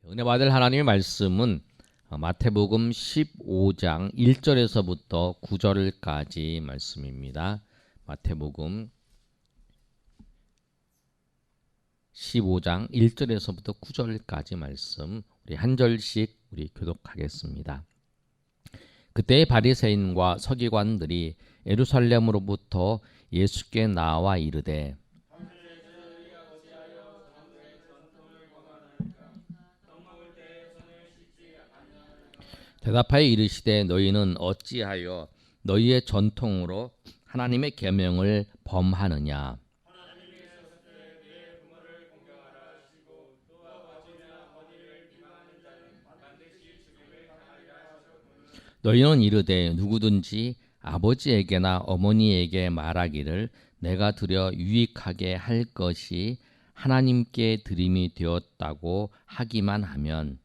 은혜 받을 하나님의 말씀은 마태복음 15장 1절에서부터 9절까지 말씀입니다. 마태복음 15장 1절에서부터 9절까지 말씀 우리 한 절씩 우리 교독하겠습니다. 그때의 바리새인과 서기관들이 예루살렘으로부터 예수께 나와 이르되 대답하여 이르시되 너희는 어찌하여 너희의 전통으로 하나님의 계명을 범하느냐. 너희는 이르되 누구든지 아버지에게나 어머니에게 말하기를 내가 드려 유익하게 할 것이 하나님께 드림이 되었다고 하기만 하면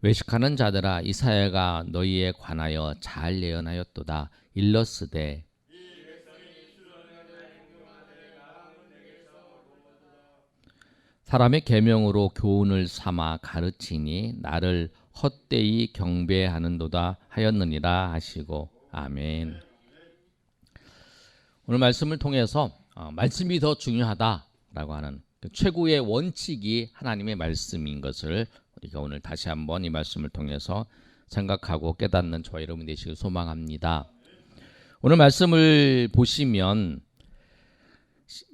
외식하는 자들아 이사야가 너희에 관하여 잘 예언하였도다. 일러스되 사람의 계명으로 교훈을 삼아 가르치니 나를 헛되이 경배하는도다 하였느니라 하시고 아멘. 오늘 말씀을 통해서 말씀이 더 중요하다라고 하는 최고의 원칙이 하나님의 말씀인 것을 우리가 오늘 다시 한번 이 말씀을 통해서 생각하고 깨닫는 저와 여러분 되시길 소망합니다. 오늘 말씀을 보시면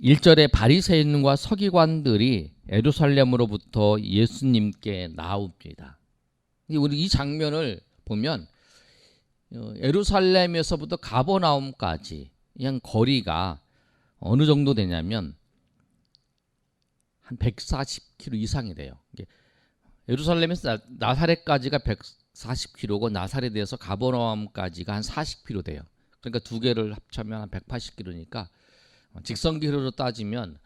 1절에 바리새인과 서기관들이 예루살렘으로부터 예수님께 나옵니다. 우리 이 장면을 보면 예루살렘에서부터 가버나움까지 그냥 거리가 어느 정도 되냐면 한 140km 이상이 돼요. 예루살렘에서 나사렛까지가 140km고 나사렛에서 가버나움까지가 한 40km 돼요. 그러니까 두 개를 합치면 한 180km니까 직선거리로 따지면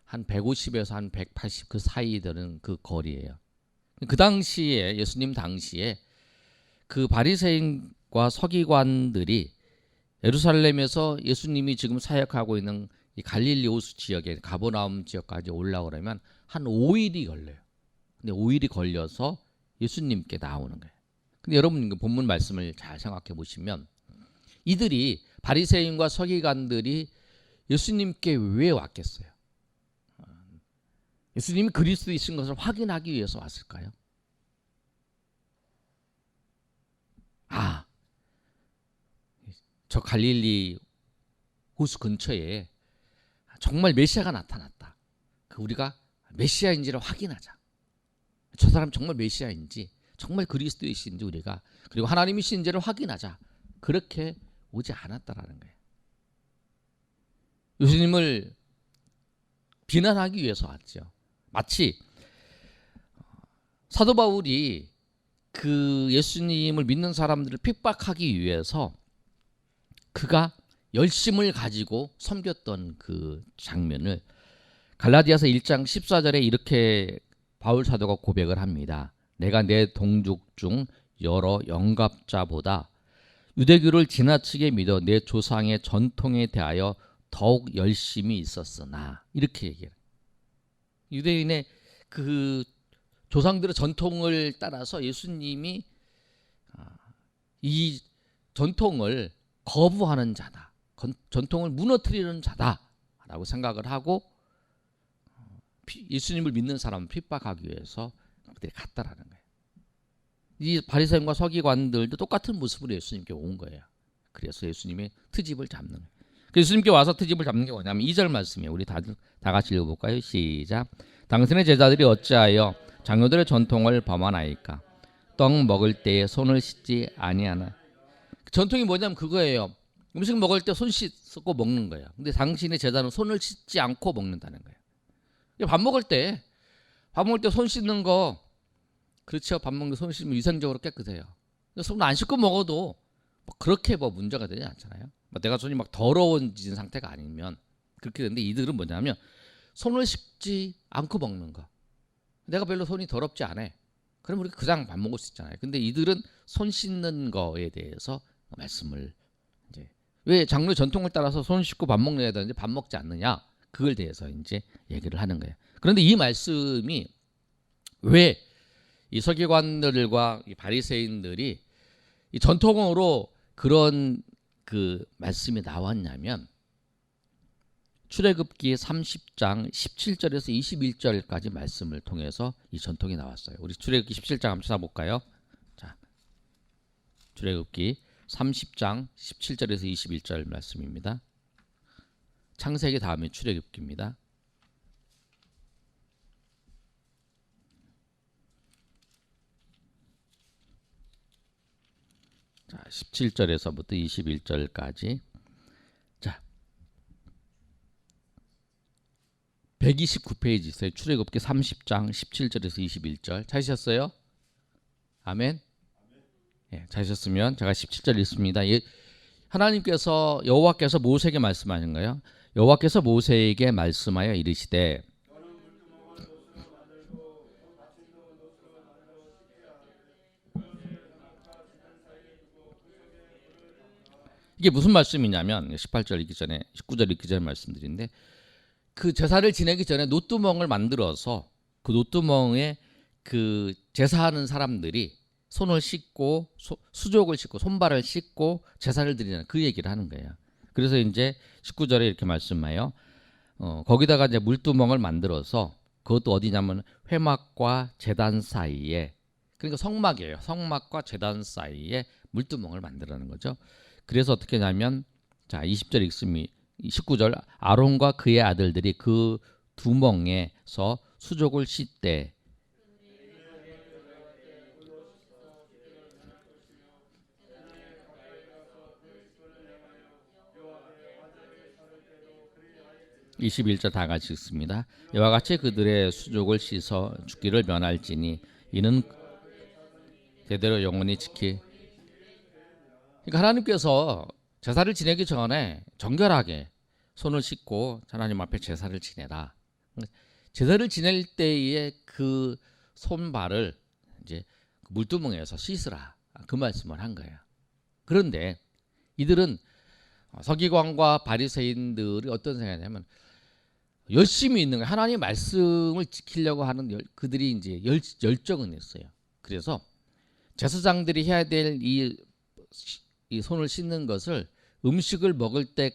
한 150에서 한 180 그 사이 되는 그 거리예요. 그 당시에 예수님 당시에 그 바리새인과 서기관들이 예루살렘에서 예수님이 지금 사역하고 있는 이 갈릴리 호수 지역에 가버나움 지역까지 올라오려면 한 5일이 걸려요. 근데 5일이 걸려서 예수님께 나오는 거예요. 근데 여러분 그 본문 말씀을 잘 생각해 보시면 이들이 바리새인과 서기관들이 예수님께 왜 왔겠어요? 예수님이 그리스도이신 것을 확인하기 위해서 왔을까요? 저 갈릴리 호수 근처에 정말 메시아가 나타났다. 우리가 메시아인지를 확인하자. 저 사람 정말 메시아인지 정말 그리스도이신지 우리가 그리고 하나님이신지를 확인하자. 그렇게 오지 않았다라는 거예요. 예수님을 비난하기 위해서 왔죠. 마치 사도 바울이 그 예수님을 믿는 사람들을 핍박하기 위해서 그가 열심을 가지고 섬겼던 그 장면을 갈라디아서 1장 14절에 이렇게 바울 사도가 고백을 합니다. 내가 내 동족 중 여러 영갑자보다 유대교를 지나치게 믿어 내 조상의 전통에 대하여 더욱 열심히 있었으나 이렇게 얘기해요. 유대인의 그 조상들의 전통을 따라서 예수님이 이 전통을 거부하는 자다. 전통을 무너뜨리는 자다라고 생각을 하고 예수님을 믿는 사람을 핍박하기 위해서 그들이 갔다라는 거예요. 이 바리새인과 서기관들도 똑같은 모습으로 예수님께 온 거예요. 그래서 예수님의 트집을 잡는 거예요. 예수님께 와서 트집을 잡는 게 뭐냐면 2절 말씀이에요. 우리 다 같이 읽어볼까요? 시작. 당신의 제자들이 어찌하여 장로들의 전통을 범하나이까? 떡 먹을 때에 손을 씻지 아니하나? 전통이 뭐냐면 그거예요. 음식 먹을 때 손 씻고 먹는 거예요. 근데 당신의 제자는 손을 씻지 않고 먹는다는 거예요. 밥 먹을 때 손 씻는 거 그렇죠. 밥 먹는 손 씻으면 위생적으로 깨끗해요. 손 안 씻고 먹어도 그렇게 문제가 되지 않잖아요. 내가 손이 막 더러워진 상태가 아니면 그렇게 되는데 이들은 뭐냐면 손을 씻지 않고 먹는 거. 내가 별로 손이 더럽지 않아. 그럼 우리가 그냥 밥 먹을 수 있잖아요. 근데 이들은 손 씻는 거에 대해서 말씀을 이제 왜 장로의 전통을 따라서 손 씻고 밥 먹어야 되는데 밥 먹지 않느냐? 그걸 대해서 이제 얘기를 하는 거예요. 그런데 이 말씀이 왜 이 서기관들과 이 바리새인들이 이 전통으로 그런 그 말씀이 나왔냐면 출애굽기 30장 17절에서 21절까지 말씀을 통해서 이 전통이 나왔어요. 우리 출애굽기 17장 한번 찾아볼까요? 자, 출애굽기 30장 17절에서 21절 말씀입니다. 창세기 다음에 출애굽기입니다. 자, 17절에서부터 21절까지. 자, 129페이지 있어요. 출애굽기 30장 17절에서 21절. 찾으셨어요? 아멘. 예, 찾으셨으면 제가 17절 읽습니다. 예, 하나님께서 여호와께서 모세에게 말씀하신 거예요. 여호와께서 모세에게 말씀하여 이르시되 이게 무슨 말씀이냐면 18절 읽기 전에 19절 읽기 전에 말씀드린데 그 제사를 지내기 전에 노뚜멍을 만들어서 그 노뚜멍에 그 제사하는 사람들이 손을 씻고 수족을 씻고 손발을 씻고 제사를 드리는 그 얘기를 하는 거예요. 그래서 이제 19절에 이렇게 말씀해요. 거기다가 이제 물두멍을 만들어서 그것도 어디냐면 회막과 제단 사이에, 그러니까 성막이에요. 성막과 제단 사이에 물두멍을 만들라는 거죠. 그래서 어떻게 하냐면 자 20절 읽습니다. 19절 아론과 그의 아들들이 그 두멍에서 수족을 씻되 (21절) 다 같이 읽습니다. 이와 같이 그들의 수족을 씻어 죽기를 면할지니 이는 대대로 영원히 지키. 그러니까 하나님께서 제사를 지내기 전에 정결하게 손을 씻고 하나님 앞에 제사를 지내라. 제사를 지낼 때의 그 손발을 이제 물두멍에서 씻으라. 그 말씀을 한 거예요. 그런데 이들은 서기관과 바리새인들이 어떤 생각이냐면 열심히 있는 거예요. 하나님의 말씀을 지키려고 하는 그들이 이제 열정은 있어요. 그래서 제사장들이 해야 될 이 손을 씻는 것을 음식을 먹을 때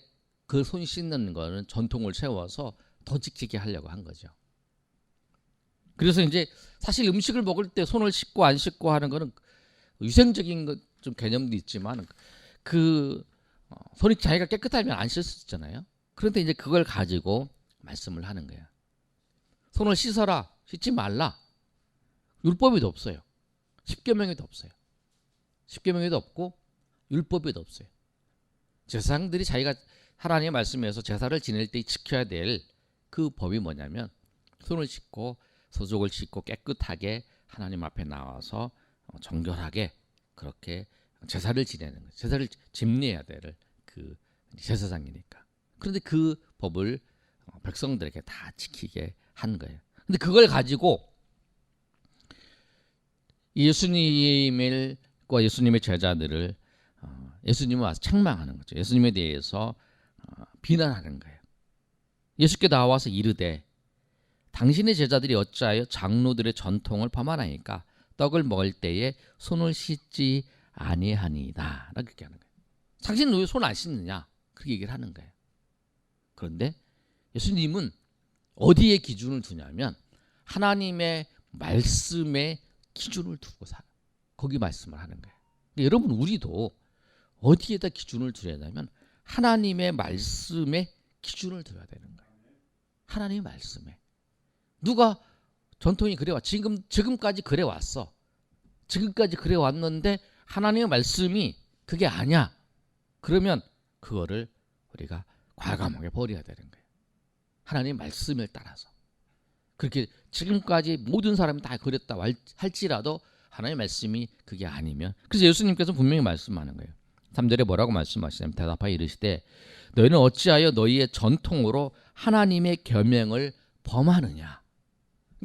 그 손 씻는 거는 전통을 세워서 더 지키게 하려고 한 거죠. 그래서 이제 사실 음식을 먹을 때 손을 씻고 안 씻고 하는 거는 위생적인 좀 개념도 있지만 그 손이 자기가 깨끗하면 안 씻을 수 있잖아요. 그런데 이제 그걸 가지고 말씀을 하는 거예요. 손을 씻어라, 씻지 말라. 율법에도 없어요. 십계명에도 없어요. 십계명에도 없고 율법에도 없어요. 제사장들이 자기가 하나님의 말씀에서 제사를 지낼 때 지켜야 될 그 법이 뭐냐면 손을 씻고 소족을 씻고 깨끗하게 하나님 앞에 나와서 정결하게 그렇게 제사를 지내는 거예요. 제사를 집례해야 될 그 제사장이니까. 그런데 그 법을 백성들에게 다 지키게 한 거예요. 근데 그걸 가지고 예수님과 예수님의 제자들을 예수님을 와서 책망하는 거죠. 예수님에 대해서 비난하는 거예요. 예수께 나와서 이르되 당신의 제자들이 어찌하여 장로들의 전통을 범하나이까 떡을 먹을 때에 손을 씻지 아니하니이다. 그렇게 하는 거예요. 당신은 왜 손 안 씻느냐? 그렇게 얘기를 하는 거예요. 그런데 예수님은 어디에 기준을 두냐면 하나님의 말씀에 기준을 두고 살아. 거기 말씀을 하는 거예요. 그러니까 여러분 우리도 어디에다 기준을 두어야 되냐면 하나님의 말씀에 기준을 둬야 되는 거예요. 하나님의 말씀에. 누가 전통이 그래 왔 지금까지 그래 왔어. 지금까지 그래 왔는데 하나님의 말씀이 그게 아니야. 그러면 그거를 우리가 과감하게 버려야 되는 거예요. 하나님의 말씀을 따라서. 그렇게 지금까지 모든 사람이 다 그랬다 할지라도 하나님의 말씀이 그게 아니면, 그래서 예수님께서 분명히 말씀하는 거예요. 3절에 뭐라고 말씀하시냐면 대답하여 이르시되 너희는 어찌하여 너희의 전통으로 하나님의 계명을 범하느냐.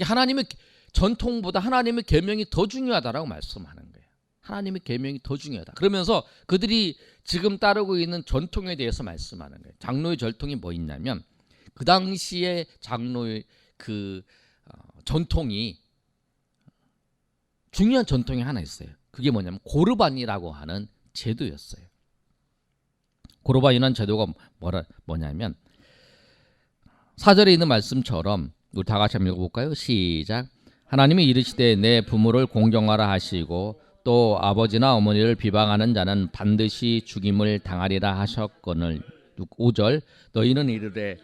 하나님의 전통보다 하나님의 계명이 더 중요하다라고 말씀하는 거예요. 하나님의 계명이 더 중요하다. 그러면서 그들이 지금 따르고 있는 전통에 대해서 말씀하는 거예요. 장로의 전통이 뭐 있냐면 그 당시에 장로의 그 전통이 중요한 전통이 하나 있어요. 그게 뭐냐면 고르반이라고 하는 제도였어요. 고르반이라는 제도가 뭐냐면 4절에 있는 말씀처럼 우리 다 같이 한번 읽어볼까요? 시작. 하나님이 이르시되 내 부모를 공경하라 하시고 또 아버지나 어머니를 비방하는 자는 반드시 죽임을 당하리라 하셨거늘. 5절 너희는 이르되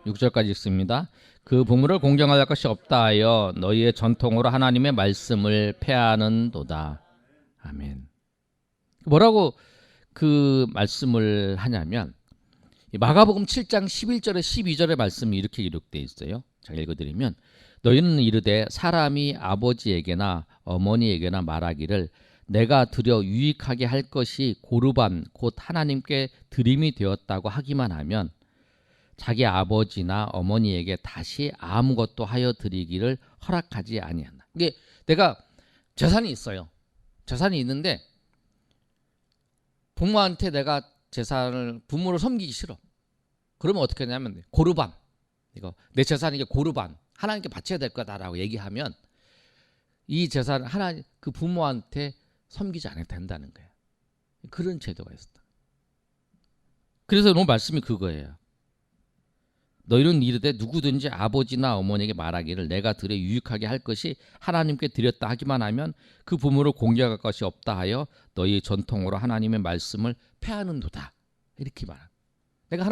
6절까지 읽습니다. 그 부모를 공경할 것이 없다 하여 너희의 전통으로 하나님의 말씀을 폐하는도다. 아멘. 뭐라고 그 말씀을 하냐면 마가복음 7장 11절에 12절의 말씀이 이렇게 기록되어 있어요. 제가 읽어드리면 너희는 이르되 사람이 아버지에게나 어머니에게나 말하기를 내가 드려 유익하게 할 것이 고르반 곧 하나님께 드림이 되었다고 하기만 하면 자기 아버지나 어머니에게 다시 아무것도 하여 드리기를 허락하지 아니한다. 이게 내가 재산이 있어요. 재산이 있는데 부모한테 내가 재산을 부모를 섬기기 싫어. 그러면 어떻게 하냐면 고르반, 이거 내 재산이 이게 고르반 하나님께 바쳐야 될 거다라고 얘기하면 이 재산을 하나님 그 부모한테 섬기지 않아도 된다는 거예요. 그런 제도가 있었다. 그래서 오늘 말씀이 그거예요. 너희는 이르되 누구든지 아버지나 어머니에게 말하기를 내가 드려 유익하게 할 것이 하나님께 드렸다 하기만 하면 그 부모를 공경할 것이 없다 하여 너희 전통으로 하나님의 말씀을 폐하는도다. 이렇게 말합니다. 내가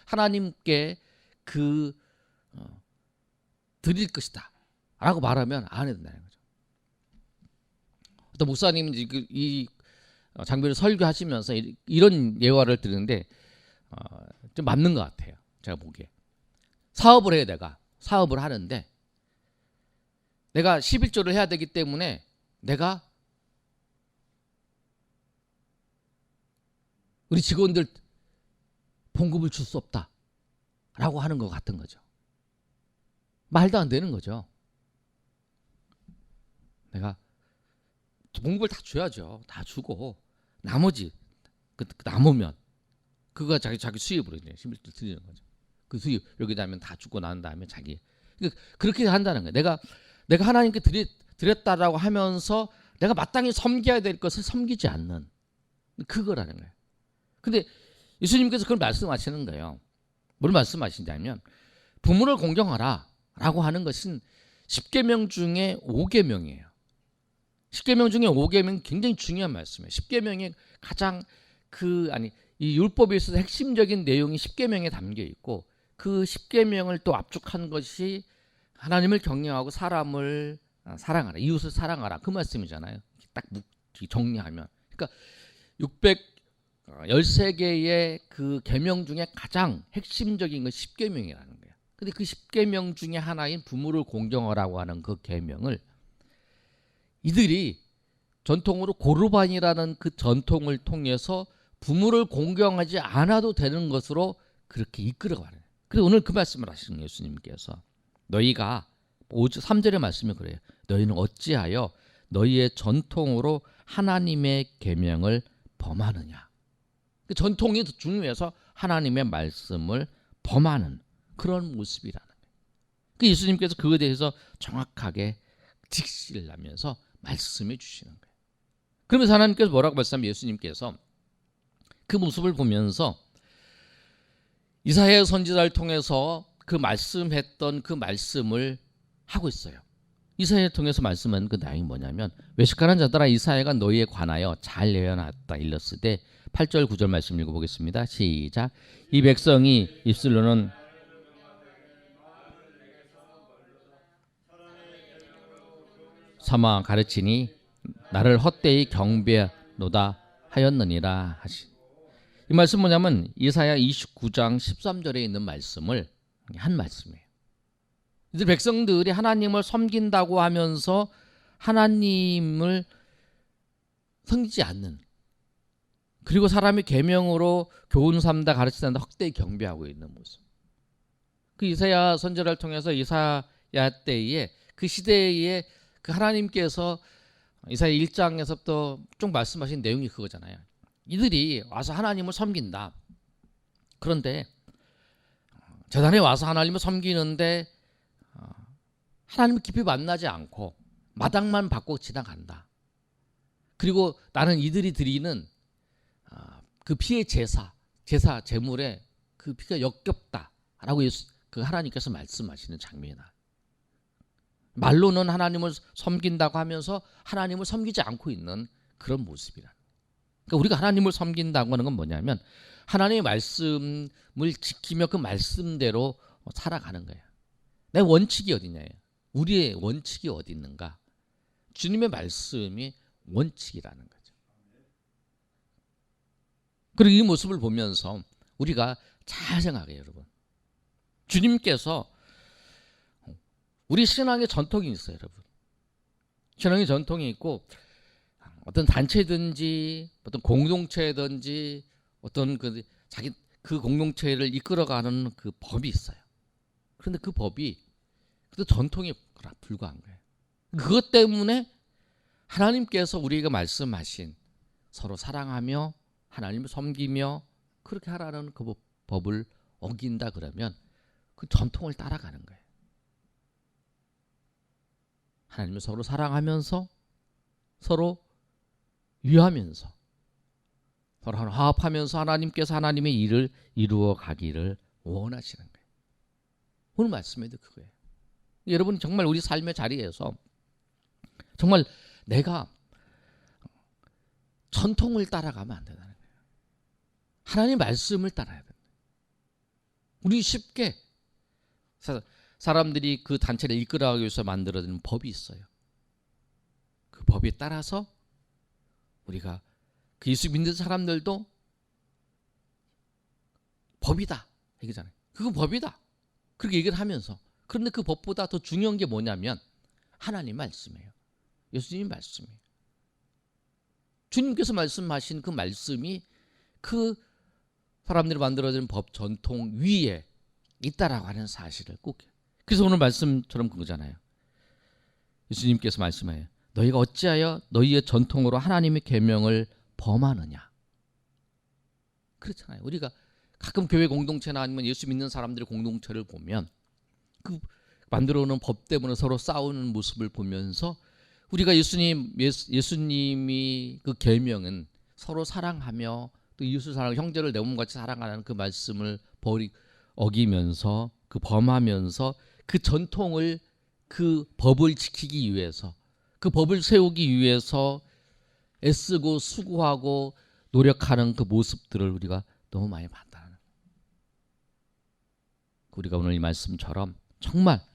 하나님께 그 드릴 것이다 라고 말하면 안 해도 된다는 거죠. 어떤 목사님이 이 장비를 설교하시면서 이런 예화를 드리는데 좀 맞는 것 같아요. 제가 보기에. 사업을 해요. 내가 사업을 하는데 내가 11조를 해야 되기 때문에 내가 우리 직원들 봉급을 줄 수 없다 라고 하는 것 같은 거죠. 말도 안 되는 거죠. 내가 봉급을 다 줘야죠. 다 주고 나머지 남으면 그거 자기 수입으로 이제 11조 드리는 거죠. 그 수입 여기다 하면 다 주고 난 다음에 자기 그렇게 한다는 거예요. 내가 하나님께 드렸다라고 하면서 내가 마땅히 섬겨야 될 것을 섬기지 않는 그거라는 거예요. 근데 예수님께서 그걸 말씀하시는 거예요. 뭘 말씀하시냐면 부모를 공경하라 라고 하는 것은 10계명 중에 5계명이에요. 10계명 중에 5계명 굉장히 중요한 말씀이에요. 10계명의 가장 이 율법에 있어서 핵심적인 내용이 10계명에 담겨 있고 그 10계명을 또 압축한 것이 하나님을 경외하고 사람을 사랑하라, 이웃을 사랑하라 그 말씀이잖아요. 딱 정리하면 그러니까 613개의 그 계명 중에 가장 핵심적인 건 10계명이라는 거예요. 근데 그 10계명 중에 하나인 부모를 공경하라고 하는 그 계명을 이들이 전통으로 고르반이라는 그 전통을 통해서 부모를 공경하지 않아도 되는 것으로 그렇게 이끌어가는. 그래서 오늘 그 말씀을 하시는 예수님께서 너희가 3절의 말씀이 그래요. 너희는 어찌하여 너희의 전통으로 하나님의 계명을 범하느냐. 그 전통이 중요해서 하나님의 말씀을 범하는 그런 모습이라는 거예요. 그 예수님께서 그거에 대해서 정확하게 직시를 하면서 말씀해 주시는 거예요. 그러면서 하나님께서 뭐라고 말씀하면 예수님께서 그 모습을 보면서 이사야 선지자를 통해서 그 말씀했던 그 말씀을 하고 있어요. 이사야를 통해서 말씀한 그 내용이 뭐냐면 외식하는 자들아 이사야가 너희에 관하여 잘 예언하였다 일렀으되 8절 9절 말씀 읽어보겠습니다. 시작. 이 백성이 입술로는 삼아 가르치니 나를 헛되이 경배노다 하였느니라 하시. 이 말씀 뭐냐면 이사야 29장 13절에 있는 말씀을 한 말씀이에요. 이들 백성들이 하나님을 섬긴다고 하면서 하나님을 섬기지 않는, 그리고 사람이 계명으로 교훈 삼다 가르치다 헛되이 경배하고 있는 모습. 그 이사야 선지자를 통해서 이사야 때에 그 시대에 그 하나님께서 이사야 1장에서부터 쭉 말씀하신 내용이 그거잖아요. 이들이 와서 하나님을 섬긴다. 그런데 재단에 와서 하나님을 섬기는데 하나님을 깊이 만나지 않고 마당만 받고 지나간다. 그리고 나는 이들이 드리는 그 피의 제사 제물에 그 피가 역겹다라고 그 하나님께서 말씀하시는 장면이다. 말로는 하나님을 섬긴다고 하면서 하나님을 섬기지 않고 있는 그런 모습이라. 그러니까 우리가 하나님을 섬긴다고 하는 건 뭐냐면 하나님의 말씀을 지키며 그 말씀대로 살아가는 거예요. 내 원칙이 어디냐예요. 우리의 원칙이 어디 있는가? 주님의 말씀이 원칙이라는 거죠. 그리고 이 모습을 보면서 우리가 잘 생각해요, 여러분. 주님께서 우리 신앙의 전통이 있어요, 여러분. 신앙의 전통이 있고 어떤 단체든지 어떤 공동체든지 어떤 자기 그 공동체를 이끌어가는 그 법이 있어요. 그런데 그 법이 그 전통에 불과한 거예요. 그것 때문에 하나님께서 우리에게 말씀하신 서로 사랑하며 하나님을 섬기며 그렇게 하라는 그 법을 어긴다 그러면 그 전통을 따라가는 거예요. 하나님을 서로 사랑하면서 서로 위하면서 서로 화합하면서 하나님께서 하나님의 일을 이루어 가기를 원하시는 거예요. 오늘 말씀에도 그거예요. 여러분 정말 우리 삶의 자리에서 정말 내가 전통을 따라가면 안 된다는 거예요. 하나님 말씀을 따라야 된다. 우리 쉽게 사람들이 그 단체를 이끌어가기 위해서 만들어진 법이 있어요. 그 법에 따라서 우리가 그 예수 믿는 사람들도 법이다 얘기잖아요. 그거 법이다 그렇게 얘기를 하면서 그런데 그 법보다 더 중요한 게 뭐냐면 하나님 말씀이에요. 예수님 말씀이에요. 주님께서 말씀하신 그 말씀이 그 사람들이 만들어진 법 전통 위에 있다라고 하는 사실을 꼭 그래서 오늘 말씀처럼 그거잖아요. 예수님께서 말씀해요. 너희가 어찌하여 너희의 전통으로 하나님의 계명을 범하느냐. 그렇잖아요. 우리가 가끔 교회 공동체나 아니면 예수 믿는 사람들의 공동체를 보면 그 만들어놓은 법 때문에 서로 싸우는 모습을 보면서 우리가 예수님이 그 계명은 서로 사랑하며 또 이웃을 사랑하고 형제를 내 몸같이 사랑하는 그 말씀을 어기면서 그 범하면서 그 전통을 그 법을 지키기 위해서 그 법을 세우기 위해서 애쓰고 수고하고 노력하는 그 모습들을 우리가 너무 많이 봤다는 거예요. 우리가 오늘 이 말씀처럼 정말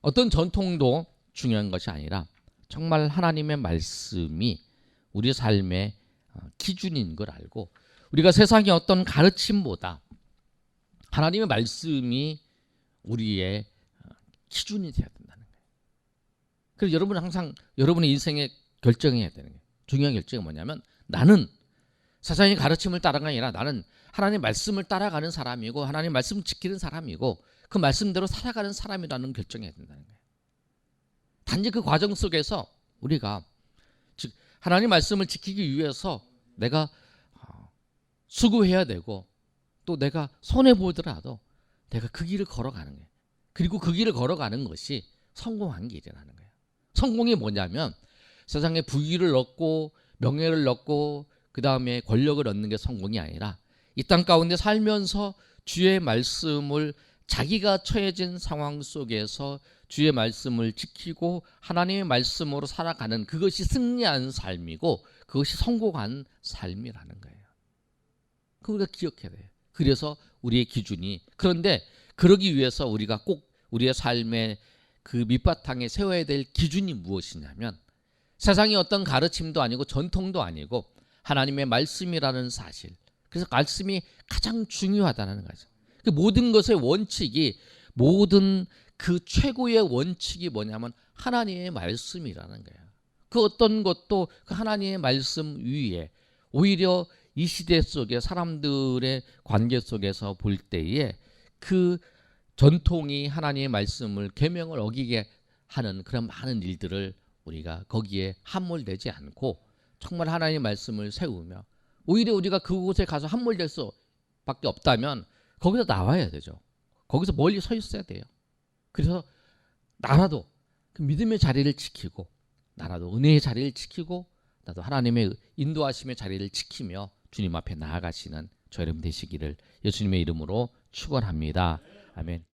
어떤 전통도 중요한 것이 아니라 정말 하나님의 말씀이 우리 삶의 기준인 걸 알고 우리가 세상의 어떤 가르침보다 하나님의 말씀이 우리의 기준이 되어야 된다는 거예요. 그래서 여러분은 항상 여러분의 인생에 결정해야 되는 거예요. 중요한 결정이 뭐냐면 나는 세상의 가르침을 따라가는 게 아니라 나는 하나님의 말씀을 따라가는 사람이고 하나님의 말씀을 지키는 사람이고 그 말씀대로 살아가는 사람이라는 결정해야 된다는 거예요. 단지 그 과정 속에서 우리가 즉 하나님 말씀을 지키기 위해서 내가 수고해야 되고 또 내가 손해보더라도 내가 그 길을 걸어가는 거예요. 그리고 그 길을 걸어가는 것이 성공한 길이라는 거예요. 성공이 뭐냐면 세상에 부귀를 얻고 명예를 얻고 그 다음에 권력을 얻는 게 성공이 아니라 이 땅 가운데 살면서 주의 말씀을 자기가 처해진 상황 속에서 주의 말씀을 지키고 하나님의 말씀으로 살아가는 그것이 승리한 삶이고 그것이 성공한 삶이라는 거예요. 그거 우리가 기억해야 돼요. 그래서 우리의 기준이 그런데 그러기 위해서 우리가 꼭 우리의 삶의 그 밑바탕에 세워야 될 기준이 무엇이냐면 세상의 어떤 가르침도 아니고 전통도 아니고 하나님의 말씀이라는 사실. 그래서 말씀이 가장 중요하다는 거죠. 그 모든 것의 원칙이 모든 그 최고의 원칙이 뭐냐면 하나님의 말씀이라는 거예요. 그 어떤 것도 그 하나님의 말씀 위에 오히려 이 시대 속에 사람들의 관계 속에서 볼 때에 그 전통이 하나님의 말씀을 계명을 어기게 하는 그런 많은 일들을 우리가 거기에 함몰되지 않고 정말 하나님의 말씀을 세우며 오히려 우리가 그곳에 가서 함몰될 수밖에 없다면 거기서 나와야 되죠. 거기서 멀리 서 있어야 돼요. 그래서 나라도 그 믿음의 자리를 지키고 나라도 은혜의 자리를 지키고 나도 하나님의 인도하심의 자리를 지키며 주님 앞에 나아가시는 저 여러분 되시기를 예수님의 이름으로 축원합니다. 아멘.